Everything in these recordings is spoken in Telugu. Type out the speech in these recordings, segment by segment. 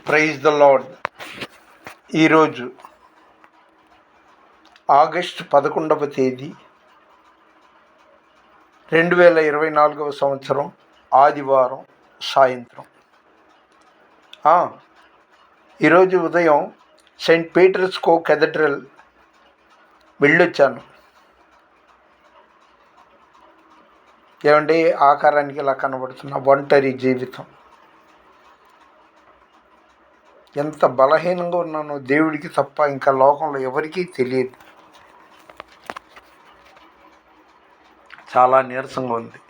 Praise the Lord. ఈరోజు ఆగస్టు 11వ తేదీ 2024 సంవత్సరం ఆదివారం సాయంత్రం. ఈరోజు ఉదయం సెయింట్ పీటర్స్ కో కేథడ్రల్ వెళ్ళొచ్చాను. ఏమంటే ఆకారానికి ఇలా కనబడుతున్న ఒంటరి జీవితం, ఎంత బలహీనంగా ఉన్నానో దేవుడికి తప్ప ఇంకా లోకంలో ఎవరికీ తెలియదు. చాలా నీరసంగా ఉంది.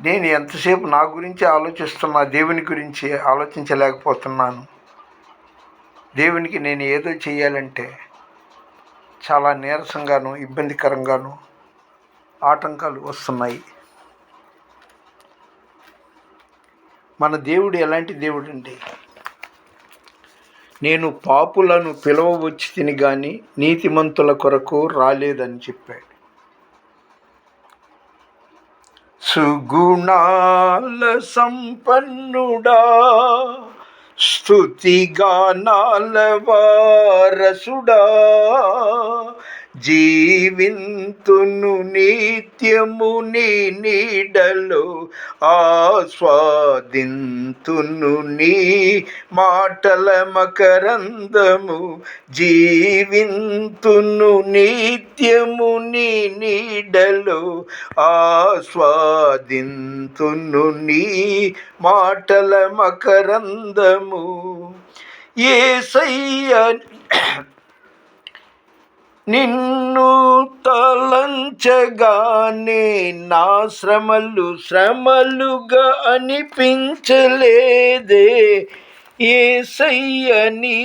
నేను ఎంతసేపు నా గురించి ఆలోచిస్తున్నా, దేవుని గురించి ఆలోచించలేకపోతున్నాను. దేవునికి నేను ఏదో చేయాలంటే చాలా నీరసంగాను ఇబ్బందికరంగాను ఆటంకాలు వస్తున్నాయి. మన దేవుడు ఎలాంటి దేవుడు అండి? నేను పాపులను పిలవవచ్చి తిని కానీ నీతిమంతుల కొరకు రాలేదని చెప్పాడు. సుగుణాల సంపన్నుడా, స్తుతిగానాల వారసుడా, జీవింతును నిత్యము నీ నీడలో, ఆస్వాదింతును నీ మాటల మకరందము, జీవింతును నిత్యము నీ నీడలో, ఆస్వాదింతును నీ మాటల మకరందము. యేసయ్య నిన్ను తలంచగానే నా శ్రమలుగా అనిపించలేదే. యేసయ్య నీ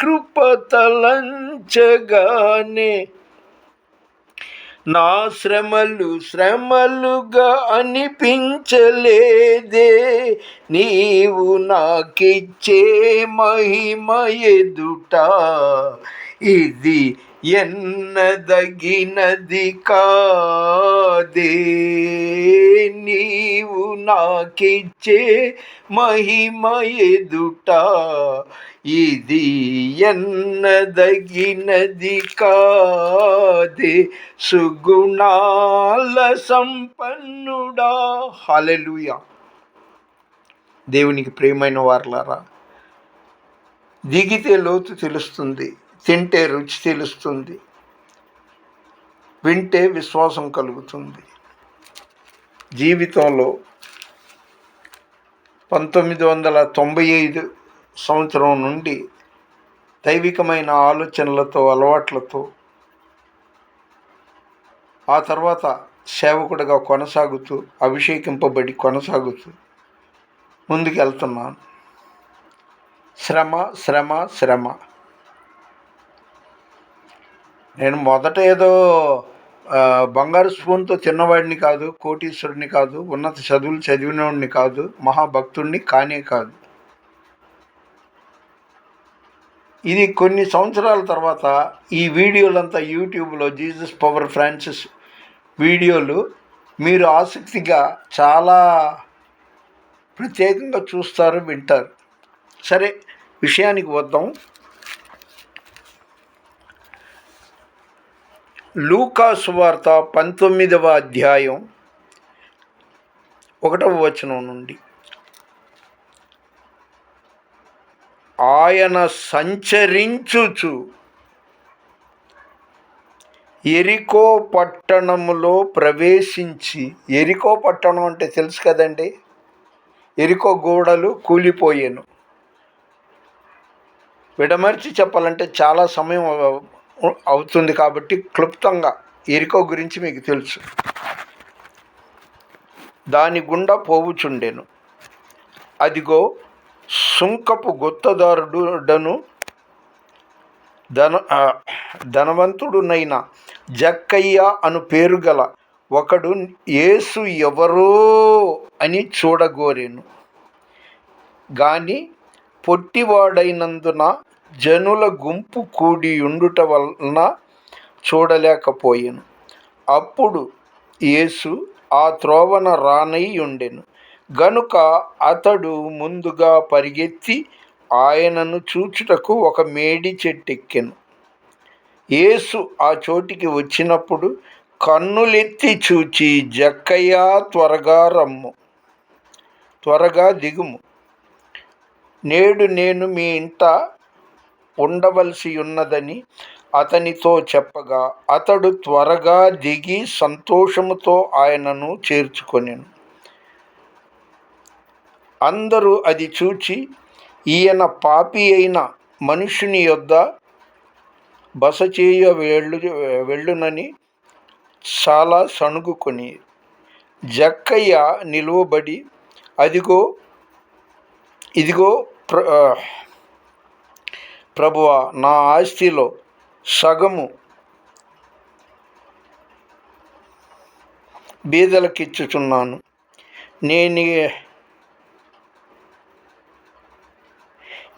కృప తలంచగానే నా శ్రమలుగా అనిపించలేదే. నీవు నాకిచ్చే మహిమ ఎదుట ఇది ఎన్నదగినది కాదే. నీవు నాకిచ్చే మహిమ ఎదుట ఇది ఎన్నదగినది కాదే. సుగుణాల సంపన్నుడా. హల్లెలూయా. దేవునికి ప్రియమైన వారలారా, దిగితే లోతు తెలుస్తుంది, తింటే రుచి తెలుస్తుంది, వింటే విశ్వాసం కలుగుతుంది. జీవితంలో 1995 సంవత్సరం నుండి దైవికమైన ఆలోచనలతో, అలవాట్లతో, ఆ తర్వాత సేవకుడిగా కొనసాగుతూ, అభిషేకింపబడి కొనసాగుతూ ముందుకు వెళ్తున్నాను. శ్రమ. నేను మొదట ఏదో బంగారు స్పూన్తో తిన్నవాడిని కాదు, కోటీశ్వరుని కాదు, ఉన్నత చదువులు చదివినవాడిని కాదు, మహాభక్తుడిని కానే కాదు. ఇది కొన్ని సంవత్సరాల తర్వాత ఈ వీడియోలంతా యూట్యూబ్లో జీసస్ పవర్ ఫ్రాన్సిస్ వీడియోలు మీరు ఆసక్తిగా చాలా ప్రత్యేకంగా చూస్తారు, వింటారు. సరే, విషయానికి వద్దాం. లూకా సువార్త 19వ అధ్యాయం 1వ వచనం నుండి. ఆయన సంచరించుచు యెరికో పట్టణములో ప్రవేశించి, యెరికో పట్టణం అంటే తెలుసు కదండి, యెరికో గోడలు కూలిపోయాను. విడమర్చి చెప్పాలంటే చాలా సమయం అవుతుంది కాబట్టి క్లుప్తంగా యెరికో గురించి మీకు తెలుసు. దాని గుండా పోవుచుండెను. అదిగో, సుంకపు గుత్తదారుడను ధనవంతుడునైన జక్కయ్య అను పేరు గల ఒకడు యేసు ఎవరో అని చూడగోరెను గాని పొట్టివాడైనందున జనుల గుంపు కూడి ఉండుట వలన చూడలేకపోయాను. అప్పుడు యేసు ఆ త్రోవన రానై ఉండెను. గనుక అతడు ముందుగా పరిగెత్తి ఆయనను చూచుటకు ఒక మేడి చెట్టెక్కెను. యేసు ఆ చోటికి వచ్చినప్పుడు కన్నులెత్తి చూచి, జక్కయ్యా, త్వరగా రమ్ము, త్వరగా దిగుము, నేడు నేను మీ ఇంట ఉండవలసి ఉన్నదని అతనితో చెప్పగా, అతడు త్వరగా దిగి సంతోషముతో ఆయనను చేర్చుకొనెను. అందరూ అది చూచి, ఈయన పాపి అయిన మనుషుని యొద్ద బస చేయ వెళ్ళునని చాలా సణుగుకొని, జక్కయ్య నిలువబడి, ఇదిగో ప్రభువా, నా ఆస్తిలో సగము బీదలకిచ్చుచున్నాను.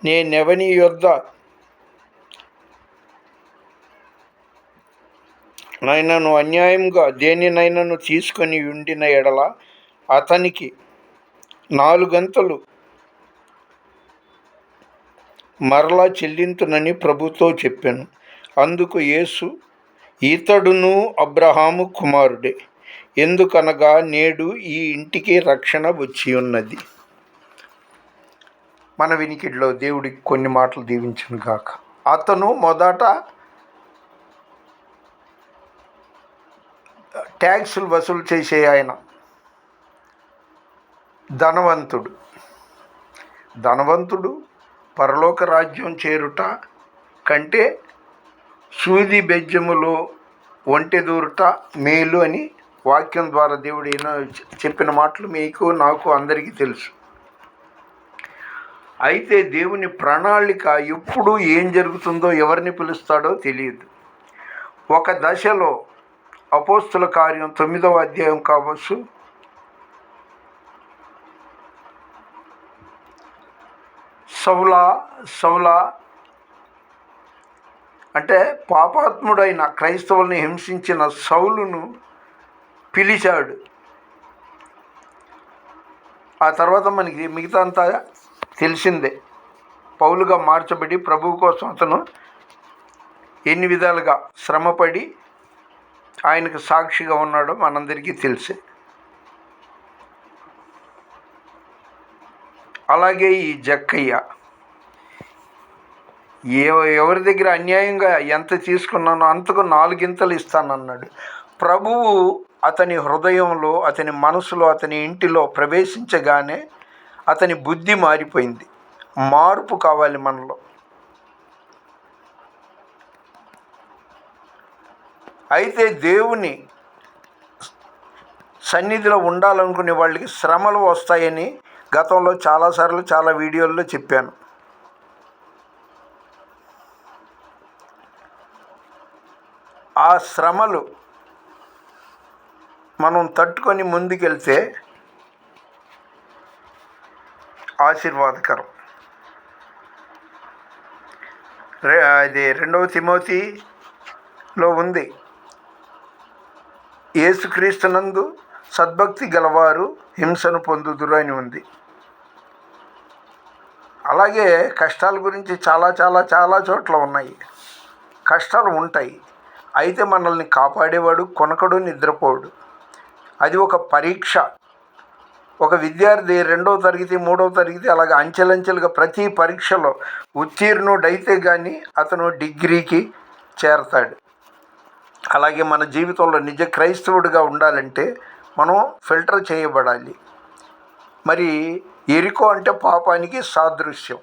నేనెవని యొద్ద నైనను అన్యాయంగా దేనినైనను తీసుకొని ఉండిన ఎడల అతనికి 4 మరలా చెల్లింతునని ప్రభుతో చెప్పాను. అందుకు యేసు, ఇతడును అబ్రహాము కుమారుడే, ఎందుకనగా నేడు ఈ ఇంటికి రక్షణ వచ్చి ఉన్నది. మన వినికిడిలో దేవుడికి కొన్ని మాటలు దీవించును గాక. అతను మొదట ట్యాక్సులు వసూలు చేసే ఆయన ధనవంతుడు పరలోక రాజ్యం చేరుట కంటే సూది బెజ్జములో ఒంటెదూరుట మేలు అని వాక్యం ద్వారా దేవుడు చెప్పిన మాటలు మీకు నాకు అందరికీ తెలుసు. అయితే దేవుని ప్రణాళిక ఎప్పుడు ఏం జరుగుతుందో, ఎవరిని పిలుస్తాడో తెలియదు. ఒక దశలో అపోస్తుల కార్యం 9వ అధ్యాయం కావచ్చు, సౌలా అంటే పాపాత్ముడైన క్రైస్తవుల్ని హింసించిన సౌలును పిలిచాడు. ఆ తర్వాత మనకి మిగతా అంతా తెలిసిందే. పౌలుగా మార్చబడి ప్రభువు కోసం అతను ఎన్ని విధాలుగా శ్రమపడి ఆయనకు సాక్షిగా ఉన్నాడో మనందరికీ తెలిసే. అలాగే ఈ జక్కయ్య ఎవరి దగ్గర అన్యాయంగా ఎంత తీసుకున్నానో అంతకు 4 ఇస్తానన్నాడు. ప్రభువు అతని హృదయంలో, అతని మనసులో, అతని ఇంటిలో ప్రవేశించగానే అతని బుద్ధి మారిపోయింది. మార్పు కావాలి మనలో. అయితే దేవుని సన్నిధిలో ఉండాలనుకునే వాళ్ళకి శ్రమలు వస్తాయని గతంలో చాలాసార్లు చాలా వీడియోల్లో చెప్పాను. ఆ శ్రమలు మనం తట్టుకొని ముందుకెళ్తే ఆశీర్వాదకరం. అది 2వ తిమోతిలో ఉంది, యేసుక్రీస్తునందు సద్భక్తి గలవారు హింసను పొందుదురు అని ఉంది. అలాగే కష్టాల గురించి చాలా చాలా చాలా చోట్ల ఉన్నాయి. కష్టాలు ఉంటాయి. అయితే మనల్ని కాపాడేవాడు కొనకడు, నిద్రపోడు. అది ఒక పరీక్ష. ఒక విద్యార్థి 2వ తరగతి 3వ తరగతి అలాగ అంచెలంచెలుగా ప్రతి పరీక్షలో ఉత్తీర్ణుడైతే కానీ అతను డిగ్రీకి చేరతాడు. అలాగే మన జీవితంలో నిజ క్రైస్తవుడిగా ఉండాలంటే మనం ఫిల్టర్ చేయబడాలి. మరి ఎరికో అంటే పాపానికి సాదృశ్యం.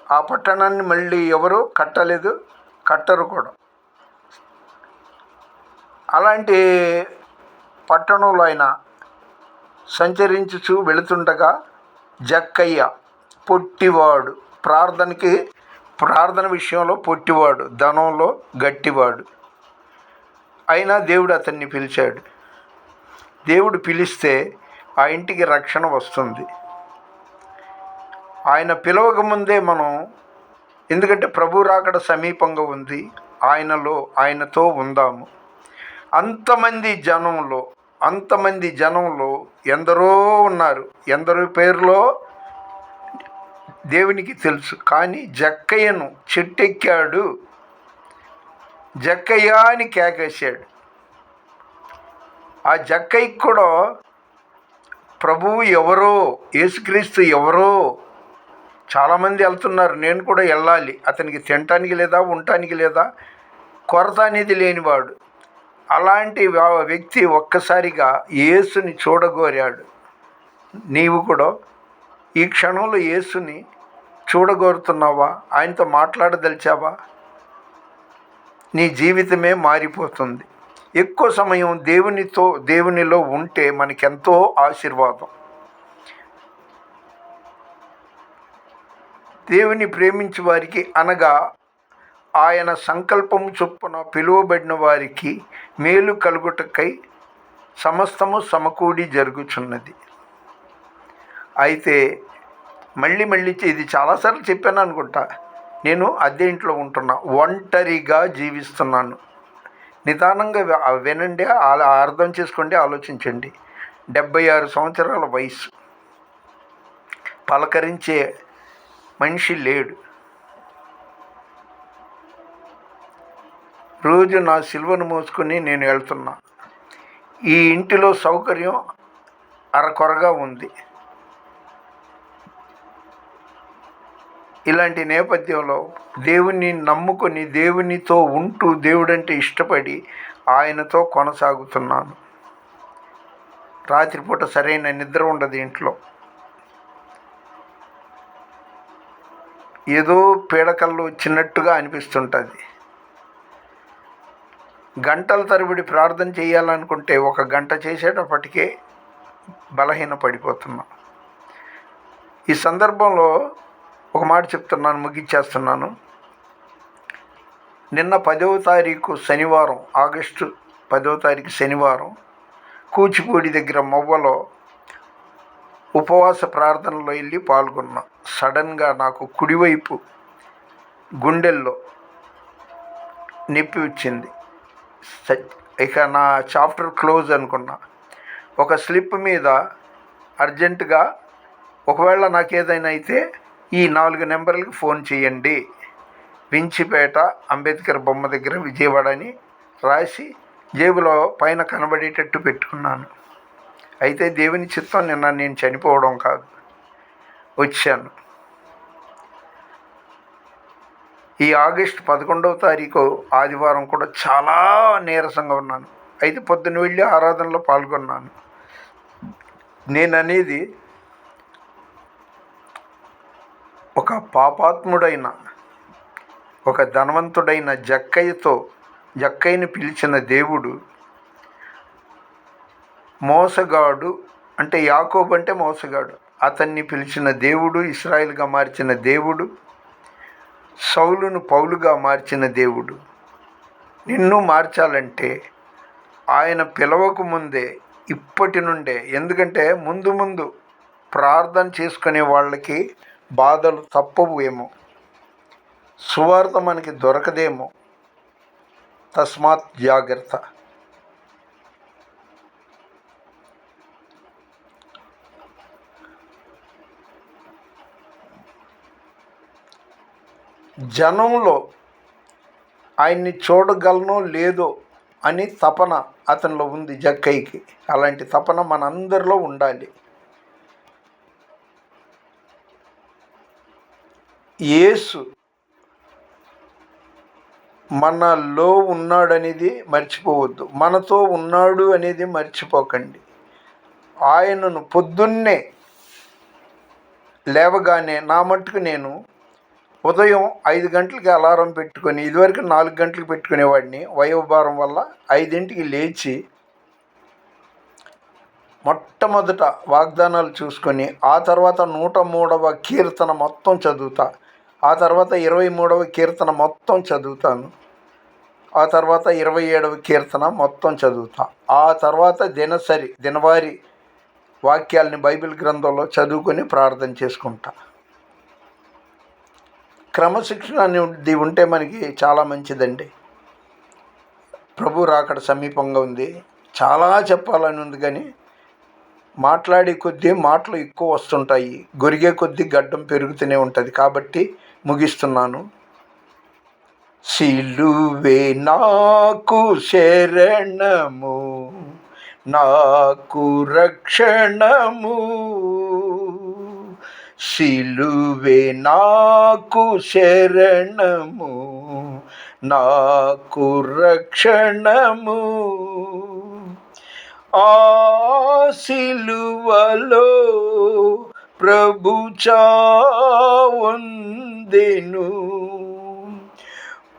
ఆ పట్టణాన్ని మళ్ళీ ఎవరు కట్టలేదు, కట్టరు కూడా. అలాంటి పట్టణంలో ఆయన సంచరించుచు వెళుతుండగా జక్కయ్య పొట్టివాడు, ప్రార్థన విషయంలో పొట్టివాడు, ధనంలో గట్టివాడు. అయినా దేవుడు అతన్ని పిలిచాడు. దేవుడు పిలిస్తే ఆ ఇంటికి రక్షణ వస్తుంది. ఆయన పిలవకముందే మనం, ఎందుకంటే ప్రభు రాకడ సమీపంగా ఉంది, ఆయనతో ఉందాము. అంతమంది జనంలో అంతమంది జనంలో ఎందరో ఉన్నారు, ఎందరో పేరులో దేవునికి తెలుసు. కానీ జక్కయ్యను చెట్టెక్కాడు, జక్కయ్య అని కేకేశాడు. ఆ జక్కయ్యకి కూడా ప్రభువు ఎవరో, యేసుక్రీస్తు ఎవరో, చాలామంది వెళ్తున్నారు, నేను కూడా వెళ్ళాలి, అతనికి తినటానికి లేదా, ఉండటానికి లేదా, కొరత అనేది లేనివాడు. అలాంటి వ్యక్తి ఒక్కసారిగా యేసుని చూడగోరాడు. నీవు కూడా ఈ క్షణంలో యేసుని చూడగోరుతున్నావా? ఆయనతో మాట్లాడదలిచావా? నీ జీవితమే మారిపోతుంది. ఎక్కువ సమయం దేవునిలో ఉంటే మనకెంతో ఆశీర్వాదం. దేవుని ప్రేమించే వారికి, అనగా ఆయన సంకల్పం చొప్పున పిలువబడిన వారికి మేలు కలుగుటకై సమస్తము సమకూడి జరుగుచున్నది. అయితే మళ్ళీ ఇది చాలాసార్లు చెప్పాను అనుకుంటా. నేను అద్దె ఇంట్లో ఉంటున్నా, ఒంటరిగా జీవిస్తున్నాను. నిదానంగా వినండి, అర్థం చేసుకోండి, ఆలోచించండి. 76 సంవత్సరాల వయసు, పలకరించే మనిషి లేడు. రోజు నా సిలువను మోసుకొని నేను వెళ్తున్నా. ఈ ఇంటిలో సౌకర్యం అరకొరగా ఉంది. ఇలాంటి నేపథ్యంలో దేవుణ్ణి నమ్ముకొని, దేవునితో ఉంటూ, దేవుడంటే ఇష్టపడి ఆయనతో కొనసాగుతున్నాను. రాత్రిపూట సరైన నిద్ర ఉండదు ఇంట్లో. ఏదో పీడకల్లో వచ్చినట్టుగా అనిపిస్తుంటుంది. గంటల తరబడి ప్రార్థన చేయాలనుకుంటే 1 గంట చేసేటప్పటికే బలహీన పడిపోతున్నాం. ఈ సందర్భంలో ఒక మాట చెప్తున్నాను, ముగించేస్తున్నాను. నిన్న 10వ తారీఖు శనివారం, ఆగస్టు 10వ తారీఖు శనివారం, కూచిపూడి దగ్గర మొవ్వలో ఉపవాస ప్రార్థనలో వెళ్ళి పాల్గొన్నా. సడన్గా నాకు కుడివైపు గుండెల్లో నొప్పి వచ్చింది. ఇక నా చాప్టర్ క్లోజ్ అనుకున్నా. ఒక స్లిప్ మీద అర్జెంటుగా, ఒకవేళ నాకేదైనా అయితే ఈ 4 నెంబర్లకి ఫోన్ చేయండి, వించిపేట అంబేద్కర్ బొమ్మ దగ్గర విజయవాడ అని రాసి జేబులో పైన కనబడేటట్టు పెట్టుకున్నాను. అయితే దేవుని చిత్తం నిన్న నేను చనిపోవడం కాదు, వచ్చాను. ఈ ఆగస్టు 11వ తారీఖు ఆదివారం కూడా చాలా నీరసంగా ఉన్నాను. అయితే పొద్దున్న వెళ్ళి ఆరాధనలో పాల్గొన్నాను. నేను అనేది ఒక పాపాత్ముడైన, ఒక ధనవంతుడైన జక్కయ్యని పిలిచిన దేవుడు, మోసగాడు అంటే యాకోబు అంటే మోసగాడు, అతన్ని పిలిచిన దేవుడు, ఇశ్రాయేలుగా మార్చిన దేవుడు, సౌలును పౌలుగా మార్చిన దేవుడు, నిన్ను మార్చాలంటే ఆయన పిలవకు ముందే, ఇప్పటి నుండే, ఎందుకంటే ముందు ప్రార్థన చేసుకునే వాళ్ళకి బాధలు తప్పవు ఏమో, సువార్త మనకి దొరకదేమో, తస్మాత్ జాగ్రత్త. జనంలో ఆయన్ని చూడగలనో లేదో అని తపన అతనిలో ఉంది జక్కయ్యకి. అలాంటి తపన మనందరిలో ఉండాలి. యేసు మనలో ఉన్నాడనేది మర్చిపోవద్దు, మనతో ఉన్నాడు అనేది మర్చిపోకండి. ఆయనను పొద్దున్నే లేవగానే, నా మట్టుకు నేను ఉదయం 5 గంటలకి అలారం పెట్టుకొని, ఇదివరకు 4 గంటలకు పెట్టుకునేవాడిని, వయోభారం వల్ల 5ంటికి లేచి మొట్టమొదట వాగ్దానాలు చూసుకొని, ఆ తర్వాత 103వ కీర్తన మొత్తం చదువుతా, ఆ తర్వాత 23వ కీర్తన మొత్తం చదువుతాను, ఆ తర్వాత 27వ కీర్తన మొత్తం చదువుతా, ఆ తర్వాత దినవారి వాక్యాలని బైబిల్ గ్రంథంలో చదువుకొని ప్రార్థన చేసుకుంటా. క్రమశిక్షణ అనేది ఉంటే మనకి చాలా మంచిదండి. ప్రభు రాకడ సమీపంగా ఉంది. చాలా చెప్పాలని ఉంది, కానీ మాట్లాడే కొద్దీ మాటలు ఎక్కువ వస్తుంటాయి, గొరిగే కొద్దీ గడ్డం పెరుగుతూనే ఉంటుంది. కాబట్టి ముగిస్తున్నాను. సిలువే నాకు శరణము, నాకు రక్షణము, సిలువే నాకు శరణము, నాకు రక్షణము. ఆ సిలువలో ప్రభు చావొందెను,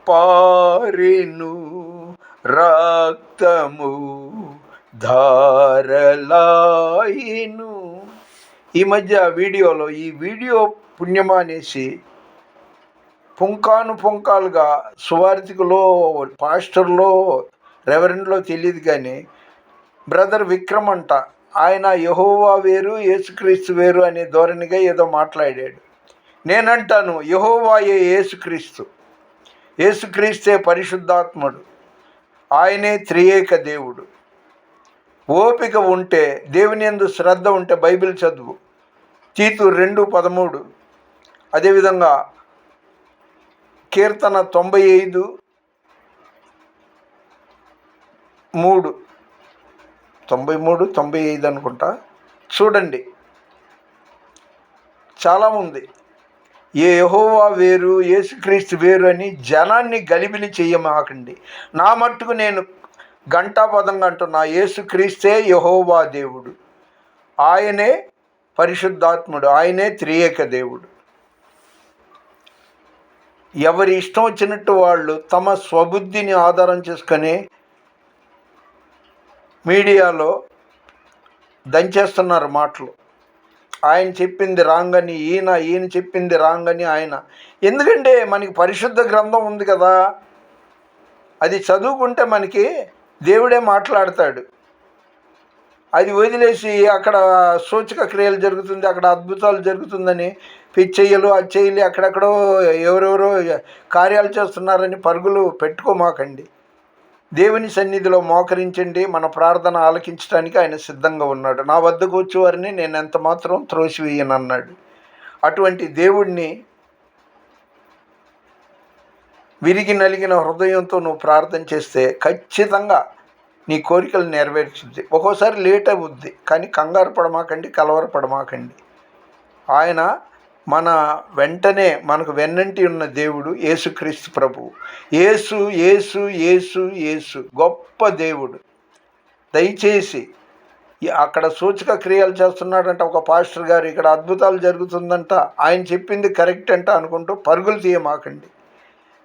పారెను రక్తము ధారలాయెను. ఈ మధ్య వీడియోలో ఈ వీడియో పుణ్యమా అనేసి పుంకాలుగా సువార్థికులో, పాస్టర్లో, రెవరెండ్లో తెలియదు, కానీ బ్రదర్ విక్రమ్ అంట, ఆయన యెహోవా వేరు యేసుక్రీస్తు వేరు అనే ధోరణిగా ఏదో మాట్లాడాడు. నేనంటాను యెహోవాయే యేసుక్రీస్తు, యేసుక్రీస్తే పరిశుద్ధాత్ముడు, ఆయనే త్రియేక దేవుడు. ఓపిక ఉంటే, దేవుని యందు శ్రద్ధ ఉంటే బైబిల్ చదువు. తీతు 2:13, అదేవిధంగా కీర్తన 93 అనుకుంటా, చూడండి. చాలా ఉంది. యెహోవా వేరు యేసుక్రీస్తు వేరు అని జనాన్ని గలిబిలి చెయ్యమాకండి. నా మట్టుకు నేను ఘంటాపదంగా అంటున్నా, యేసుక్రీస్తే యెహోవా దేవుడు, ఆయనే పరిశుద్ధాత్ముడు, ఆయనే త్రియేక దేవుడు. ఎవరి ఇష్టం వచ్చినట్టు వాళ్ళు తమ స్వబుద్ధిని ఆధారం చేసుకొని మీడియాలో దంచేస్తున్నారు మాటలు. ఆయన చెప్పింది రాంగ్ అని ఈయన చెప్పింది రాంగ్ అని ఆయన. ఎందుకంటే మనకి పరిశుద్ధ గ్రంథం ఉంది కదా, అది చదువుకుంటే మనకి దేవుడే మాట్లాడతాడు. అది వదిలేసి అక్కడ సూచక క్రియలు జరుగుతుంది, అక్కడ అద్భుతాలు జరుగుతుందని పిచ్చయ్యలు అచ్చయ్యలు అక్కడెక్కడో ఎవరెవరో కార్యాలు చేస్తున్నారని పరుగులు పెట్టుకోమాకండి. దేవుని సన్నిధిలో మోకరించండి, మన ప్రార్థన ఆలకించడానికి ఆయన సిద్ధంగా ఉన్నాడు. నా వద్దకు వచ్చేవారిని నేను ఎంత మాత్రం త్రోసివేయనన్నాడు. అటువంటి దేవుడిని విరిగి నలిగిన హృదయంతో నువ్వు ప్రార్థన చేస్తే ఖచ్చితంగా నీ కోరికలు నెరవేర్చుద్ది. ఒక్కోసారి లేట్ అవుద్ది, కానీ కంగారు పడమాకండి, కలవరపడమాకండి. ఆయన మన వెంటనే మనకు వెన్నంటి ఉన్న దేవుడు యేసుక్రీస్తు ప్రభువు. యేసు యేసు యేసు యేసు గొప్ప దేవుడు. దయచేసి అక్కడ సూచక క్రియలు చేస్తున్నాడంట ఒక పాస్టర్ గారు, ఇక్కడ అద్భుతాలు జరుగుతుందంట, ఆయన చెప్పింది కరెక్ట్ అంట అనుకుంటూ పరుగులు తీయమాకండి.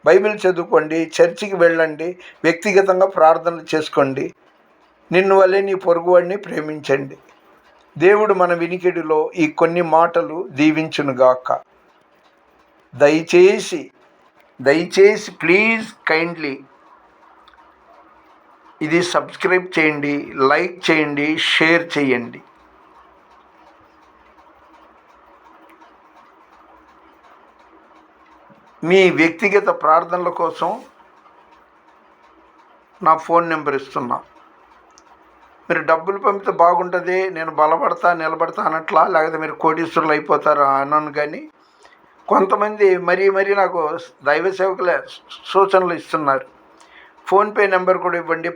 బైబిల్ చదువుకోండి, చర్చికి వెళ్ళండి, వ్యక్తిగతంగా ప్రార్థనలు చేసుకోండి. నిన్ను వల్లే నీ పొరుగువాడిని ప్రేమించండి. దేవుడు మన వినికిడిలో ఈ కొన్ని మాటలు దీవించునుగాక. దయచేసి ప్లీజ్ కైండ్లీ ఇది సబ్స్క్రైబ్ చేయండి, లైక్ చేయండి, షేర్ చేయండి. మీ వ్యక్తిగత ప్రార్థనల కోసం నా ఫోన్ నెంబర్ ఇస్తున్నా. మీరు డబ్బులు పంపితే బాగుంటుంది, నేను బలపడతా నిలబడతా అనట్లా, లేకపోతే మీరు కోటీశ్వరులు అయిపోతారు అన్నాను. కానీ కొంతమంది మరీ నాకు దైవ సేవకులే సూచనలు ఇస్తున్నారు. ఫోన్పే నెంబర్ కూడా ఇవ్వండి,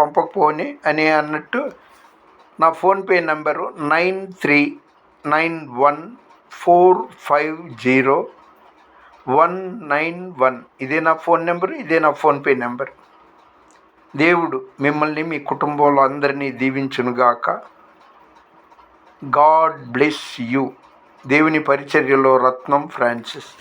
పంపకపోని అని అన్నట్టు. నా ఫోన్పే నెంబరు 9391450191. ఇదే నా ఫోన్ నెంబరు, ఇదే నా ఫోన్పే నెంబర్. దేవుడు మిమ్మల్ని మీ కుటుంబంలో అందరినీ దీవించునుగాక. God bless you. దేవుని పరిచర్యలో రత్నం ఫ్రాన్సిస్.